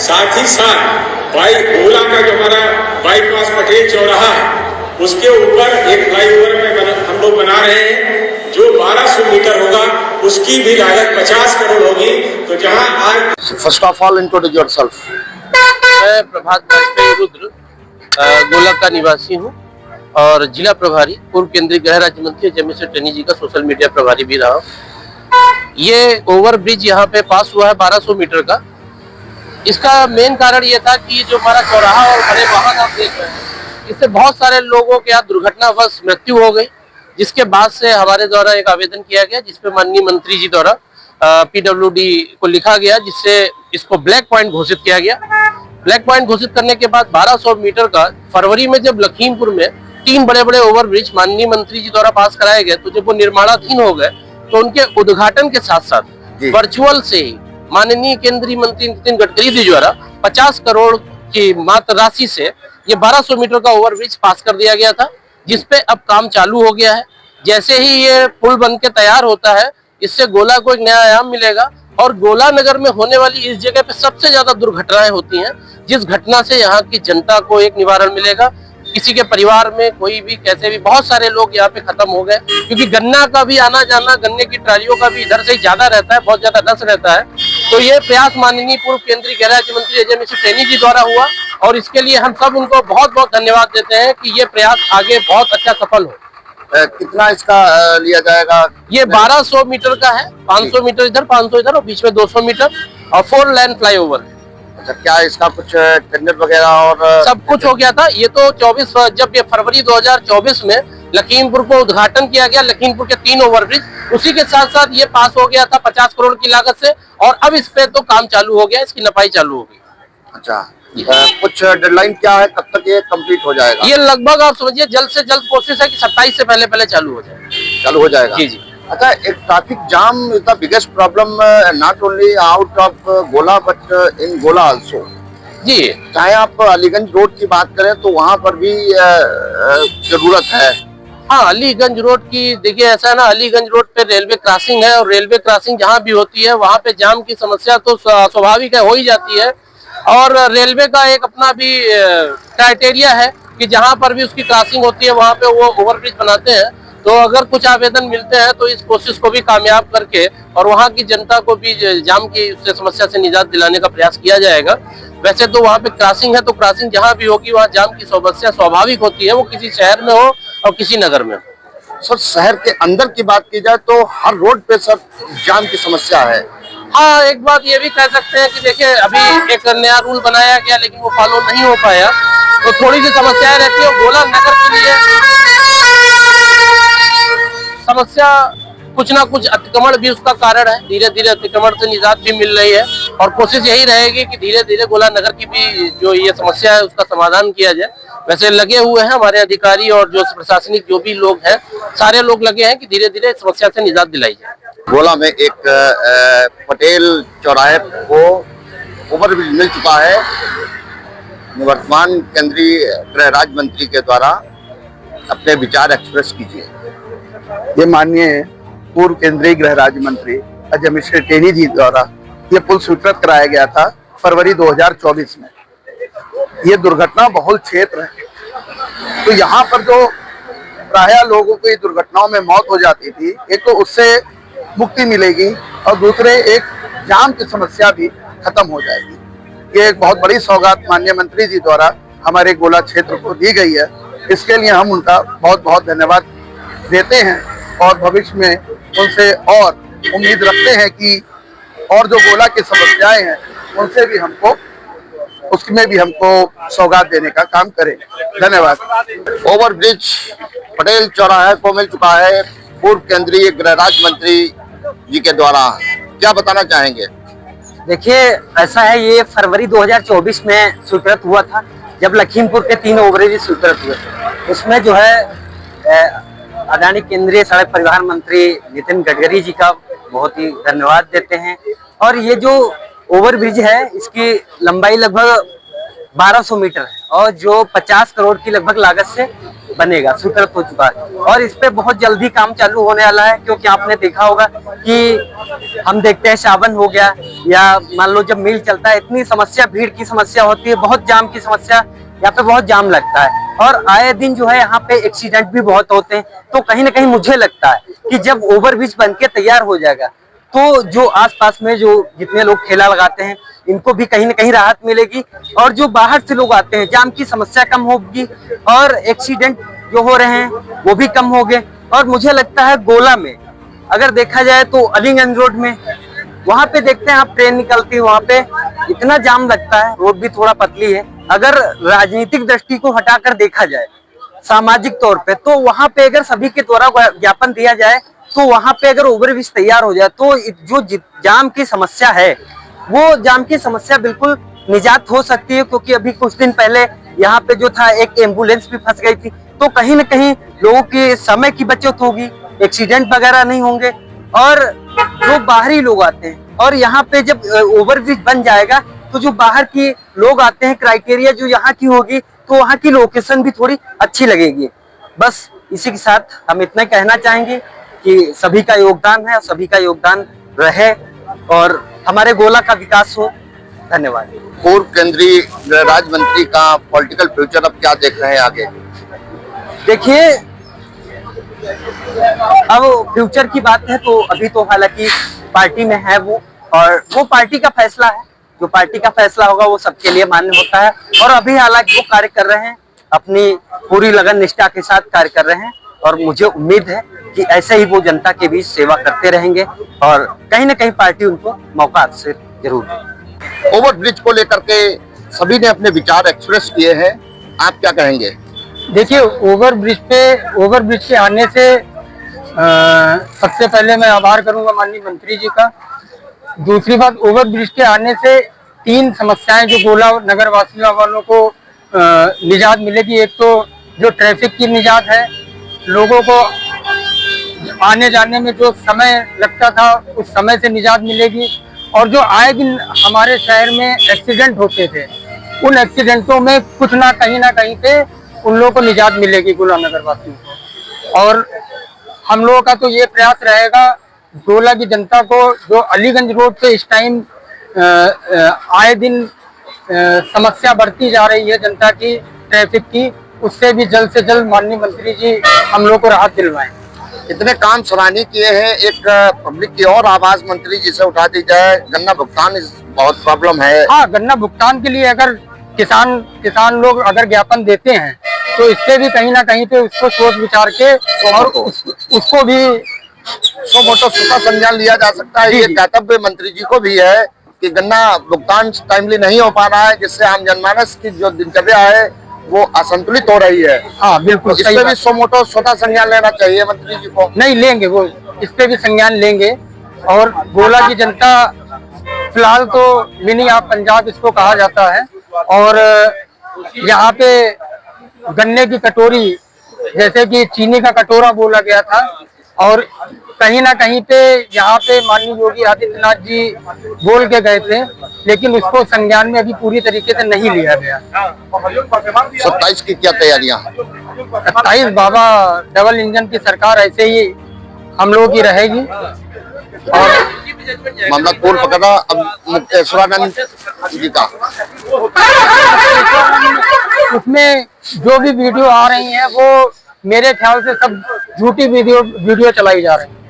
साथ ही साथ गोला का जो हमारा बाईपास पटेल चौराहा है उसके ऊपर एक फ्लाईओवर में हम लोग बना रहे हैं जो 1200 मीटर होगा, उसकी भी लागत 50 करोड़ होगी। तो जहां आज first of all introduce yourself. मैं प्रभात वाजपेयी रुद्र गोला का निवासी हूं और जिला प्रभारी, पूर्व केंद्रीय गृह राज्य मंत्री जमीशर टेनी जी का सोशल मीडिया प्रभारी भी रहा। ये ओवर ब्रिज यहाँ पे पास हुआ है 1200 मीटर का। इसका मेन कारण ये था कि जो हमारा चौराहा और बड़े वाहन आप देख रहे हैं, इससे बहुत सारे लोगों के यहाँ दुर्घटनावश मृत्यु हो गई, जिसके बाद से हमारे द्वारा एक आवेदन किया गया जिसपे माननीय मंत्री जी द्वारा PWD को लिखा गया, जिससे इसको ब्लैक पॉइंट घोषित किया गया। ब्लैक पॉइंट घोषित करने के बाद 1200 मीटर का फरवरी में जब लखीमपुर में 3 बड़े बड़े ओवर ब्रिज माननीय मंत्री जी द्वारा पास कराए गए, तो जब वो निर्माणाधीन हो गए तो उनके उद्घाटन के साथ साथ वर्चुअल से ही माननीय केंद्रीय मंत्री नितिन गडकरी जी द्वारा 50 करोड़ की मात्र राशि से ये 1200 मीटर का ओवर ब्रिज पास कर दिया गया था, जिसपे अब काम चालू हो गया है। जैसे ही ये पुल बन के तैयार होता है, इससे गोला को एक नया आयाम मिलेगा और गोला नगर में होने वाली इस जगह पे सबसे ज्यादा दुर्घटनाएं होती हैं, जिस घटना से यहाँ की जनता को एक निवारण मिलेगा। किसी के परिवार में कोई भी कैसे भी बहुत सारे लोग यहाँ पे खत्म हो गए, क्योंकि गन्ना का भी आना जाना, गन्ने की ट्रालियों का भी इधर से ही ज्यादा रहता है, बहुत ज्यादा रस रहता है। तो ये प्रयास माननीय पूर्व केंद्रीय गृह राज्य मंत्री जमीशर टेनी जी द्वारा हुआ और इसके लिए हम सब उनको बहुत बहुत धन्यवाद देते हैं कि ये प्रयास आगे बहुत अच्छा सफल हो। कितना इसका लिया जाएगा? ये 1200 मीटर का है, 500 मीटर इधर, 500 इधर और बीच में 200 मीटर और 4 लेन फ्लाईओवर है। अच्छा, क्या इसका कुछ टेंडर वगैरह और सब कुछ हो गया था? ये तो 24 जब ये फरवरी 2024 में लखीमपुर को उद्घाटन किया गया, लखीमपुर के 3 ओवर ब्रिज, उसी के साथ साथ ये पास हो गया था 50 करोड़ की लागत से और अब इस पे तो काम चालू हो गया, इसकी नपाई चालू हो गई। अच्छा, कुछ डेडलाइन क्या है, कब तक ये कंप्लीट हो जाएगा? ये लगभग आप समझिए जल्द से जल्द कोशिश है कि 27 से पहले चालू हो जाए। चालू हो जाएगा जी जी। अच्छा, एक traffic jam is the biggest problem not only out of गोला बट इन गोला आल्सो। जी, चाहे आप अलीगंज रोड की बात करें तो वहाँ पर भी जरूरत है। हाँ, अलीगंज रोड की देखिए ऐसा है ना, अलीगंज रोड पे रेलवे क्रॉसिंग है और रेलवे क्रॉसिंग जहाँ भी होती है वहाँ पे जाम की समस्या तो स्वाभाविक है, हो ही जाती है। और रेलवे का एक अपना भी क्राइटेरिया है कि जहाँ पर भी उसकी क्रॉसिंग होती है वहाँ पे वो ओवरब्रिज बनाते हैं। तो अगर कुछ आवेदन मिलते हैं तो इस कोशिश को भी कामयाब करके और वहाँ की जनता को भी जाम की समस्या से निजात दिलाने का प्रयास किया जाएगा। वैसे तो वहाँ पे क्रॉसिंग है, तो क्रॉसिंग जहाँ भी होगी वहाँ जाम की समस्या स्वाभाविक होती है, वो किसी शहर में हो और किसी नगर में हो। सर, शहर के अंदर की बात की जाए तो हर रोड पे सर जाम की समस्या है। हाँ, एक बात ये भी कह सकते हैं कि देखिए अभी एक नया रूल बनाया गया लेकिन वो फॉलो नहीं हो पाया, तो थोड़ी सी समस्याएं रहती है। गोला नगर के लिए समस्या कुछ ना कुछ अतिक्रमण भी उसका कारण है। धीरे धीरे अतिक्रमण से निजात भी मिल रही है और कोशिश यही रहेगी कि धीरे धीरे गोला नगर की भी जो ये समस्या है उसका समाधान किया जाए। वैसे लगे हुए हैं हमारे अधिकारी और जो प्रशासनिक जो भी लोग हैं, सारे लोग लगे हैं कि धीरे धीरे समस्या से निजात दिलाई जाए। गोला में एक पटेल चौराहे को ओवरब्रिज मिल चुका है। निवर्तमान केंद्रीय गृह राज्य मंत्री के द्वारा अपने विचार एक्सप्रेस कीजिए। ये माननीय पूर्व केंद्रीय गृह राज्य मंत्री जमीशर टेनी जी द्वारा ये पुल स्वीकृत कराया गया था फरवरी 2024 में। ये दुर्घटना बहुल क्षेत्र है, तो यहाँ पर जो प्रायः लोगों की दुर्घटनाओं में मौत हो जाती थी, एक तो उससे मुक्ति मिलेगी और दूसरे एक जाम की समस्या भी खत्म हो जाएगी। ये एक बहुत बड़ी सौगात माननीय मंत्री जी द्वारा हमारे गोला क्षेत्र को दी गई है। इसके लिए हम उनका बहुत बहुत धन्यवाद देते हैं और भविष्य में उनसे और उम्मीद रखते हैं कि और जो गोला की समस्याएं हैं उनसे भी उसमें भी हमको सौगात देने का काम करें। धन्यवाद। ओवरब्रिज पटेल चौराहे को मिल चुका है पूर्व केंद्रीय गृह राज्य मंत्री जी के द्वारा, क्या बताना चाहेंगे? देखिए ऐसा है, ये फरवरी 2024 में स्वीकृत हुआ था, जब लखीमपुर के 3 ओवरब्रिज स्वीकृत हुए थे। उसमें जो है आदरणीय केंद्रीय सड़क परिवहन मंत्री नितिन गडकरी जी का बहुत ही धन्यवाद देते हैं। और ये जो ओवरब्रिज है इसकी लंबाई लगभग 1200 मीटर है और जो 50 करोड़ की लगभग लागत से बनेगा, स्वीकृत हो चुका है और इस पे बहुत जल्दी काम चालू होने वाला है। क्योंकि आपने देखा होगा कि हम देखते हैं सावन हो गया या मान लो जब मिल चलता है, इतनी समस्या, भीड़ की समस्या होती है, बहुत जाम की समस्या, यहाँ पे बहुत जाम लगता है और आए दिन जो है यहाँ पे एक्सीडेंट भी बहुत होते हैं। तो कहीं ना कहीं मुझे लगता है कि जब ओवरब्रिज बन के तैयार हो जाएगा तो जो आसपास में जो जितने लोग ठेला लगाते हैं इनको भी कहीं ना कहीं राहत मिलेगी और जो बाहर से लोग आते हैं जाम की समस्या कम होगी और एक्सीडेंट जो हो रहे हैं वो भी कम होंगे। और मुझे लगता है गोला में अगर देखा जाए तो अलीगंज रोड में वहां पे देखते हैं आप ट्रेन निकलती है, वहां पे इतना जाम लगता है, रोड भी थोड़ा पतली है। अगर राजनीतिक दृष्टि को हटाकर देखा जाए सामाजिक तौर पे, तो वहां पे अगर सभी के द्वारा ज्ञापन दिया जाए तो वहां पे अगर ओवरब्रिज तैयार हो जाए तो जो जाम की समस्या है वो जाम की समस्या बिल्कुल निजात हो सकती है। क्योंकि अभी कुछ दिन पहले यहाँ पे जो था एक एम्बुलेंस भी फंस गई थी, तो कहीं ना कहीं लोगों के समय की बचत होगी, एक्सीडेंट वगैरह नहीं होंगे। और जो बाहरी लोग आते हैं और यहाँ पे जब ओवरब्रिज बन जाएगा तो जो बाहर के लोग आते हैं, क्राइटेरिया जो यहाँ की होगी तो वहाँ की लोकेशन भी थोड़ी अच्छी लगेगी। बस इसी के साथ हम इतना कहना चाहेंगे कि सभी का योगदान है, सभी का योगदान रहे और हमारे गोला का विकास हो। धन्यवाद। पूर्व केंद्रीय गृह राज्य मंत्री का पॉलिटिकल फ्यूचर अब क्या देख रहे हैं आगे? देखिए, अब फ्यूचर की बात है तो अभी तो हालांकि पार्टी में है वो, और वो पार्टी का फैसला है, जो पार्टी का फैसला होगा वो सबके लिए मान्य होता है। और अभी हालांकि वो कार्य कर रहे हैं, अपनी पूरी लगन निष्ठा के साथ कार्य कर रहे हैं और मुझे उम्मीद है कि ऐसे ही वो जनता के बीच सेवा करते रहेंगे और कहीं ना कहीं पार्टी उनको मौका अवसर जरूर देगी। ओवरब्रिज को लेकर के सभी ने अपने विचार एक्सप्रेस किए हैं, आप क्या कहेंगे? देखिए, ओवरब्रिज के आने से सबसे पहले मैं आभार करूंगा माननीय मंत्री जी का। दूसरी बात, ओवरब्रिज के आने से 3 समस्याएं जो गोला नगर वासियों वालों को निजात मिलेगी। एक तो जो ट्रैफिक की निजात है, लोगों को आने जाने में जो समय लगता था उस समय से निजात मिलेगी। और जो आए दिन हमारे शहर में एक्सीडेंट होते थे, उन एक्सीडेंटों में कुछ ना कहीं पे उन लोगों को निजात मिलेगी गोला नगर वासियों को। और हम लोगों का तो ये प्रयास रहेगा गोला की जनता को, जो अलीगंज रोड पे इस टाइम आए दिन समस्या बढ़ती जा रही है जनता की, ट्रैफिक की, उससे भी जल्द से जल्द माननीय मंत्री जी हम लोग को राहत दिलवाएं। इतने काम सराहनीय किए हैं। एक पब्लिक की और आवाज मंत्री जी से उठा दी जाए, गन्ना भुगतान बहुत प्रॉब्लम है। हाँ, गन्ना भुगतान के लिए अगर किसान लोग अगर ज्ञापन देते हैं तो इससे भी कहीं ना कहीं पे उसको सोच विचार के और उसको भी मोटो सुखा संज्ञान लिया जा सकता है। ये दातव्य मंत्री जी को भी है कि गन्ना भुगतान टाइमली नहीं हो पा रहा है, जिससे आम जनमानस की जो दिनचर्या है वो असंतुलित हो रही है। हाँ बिल्कुल, इस पे भी सोमोटो स्वतः संज्ञान लेना चाहिए मंत्री जी को। नहीं लेंगे, वो इस पे भी संज्ञान लेंगे। और गोला की जनता फिलहाल तो मिनी आप पंजाब इसको कहा जाता है, और यहाँ पे गन्ने की कटोरी जैसे कि चीनी का कटोरा बोला गया था, और कहीं ना कहीं पे यहाँ पे माननीय योगी आदित्यनाथ जी बोल के गए थे, लेकिन उसको संज्ञान में अभी पूरी तरीके से नहीं लिया गया। 27 की क्या तैयारियां? 27 बाबा डबल इंजन की सरकार ऐसे ही हम लोगों की रहेगी। और मामला कोर्ट पकड़ा अब मुक्तेश्वरानंद जी का, उसमें जो भी वीडियो आ रही हैं वो मेरे ख्याल से सब झूठी वीडियो चलाई जा रही है।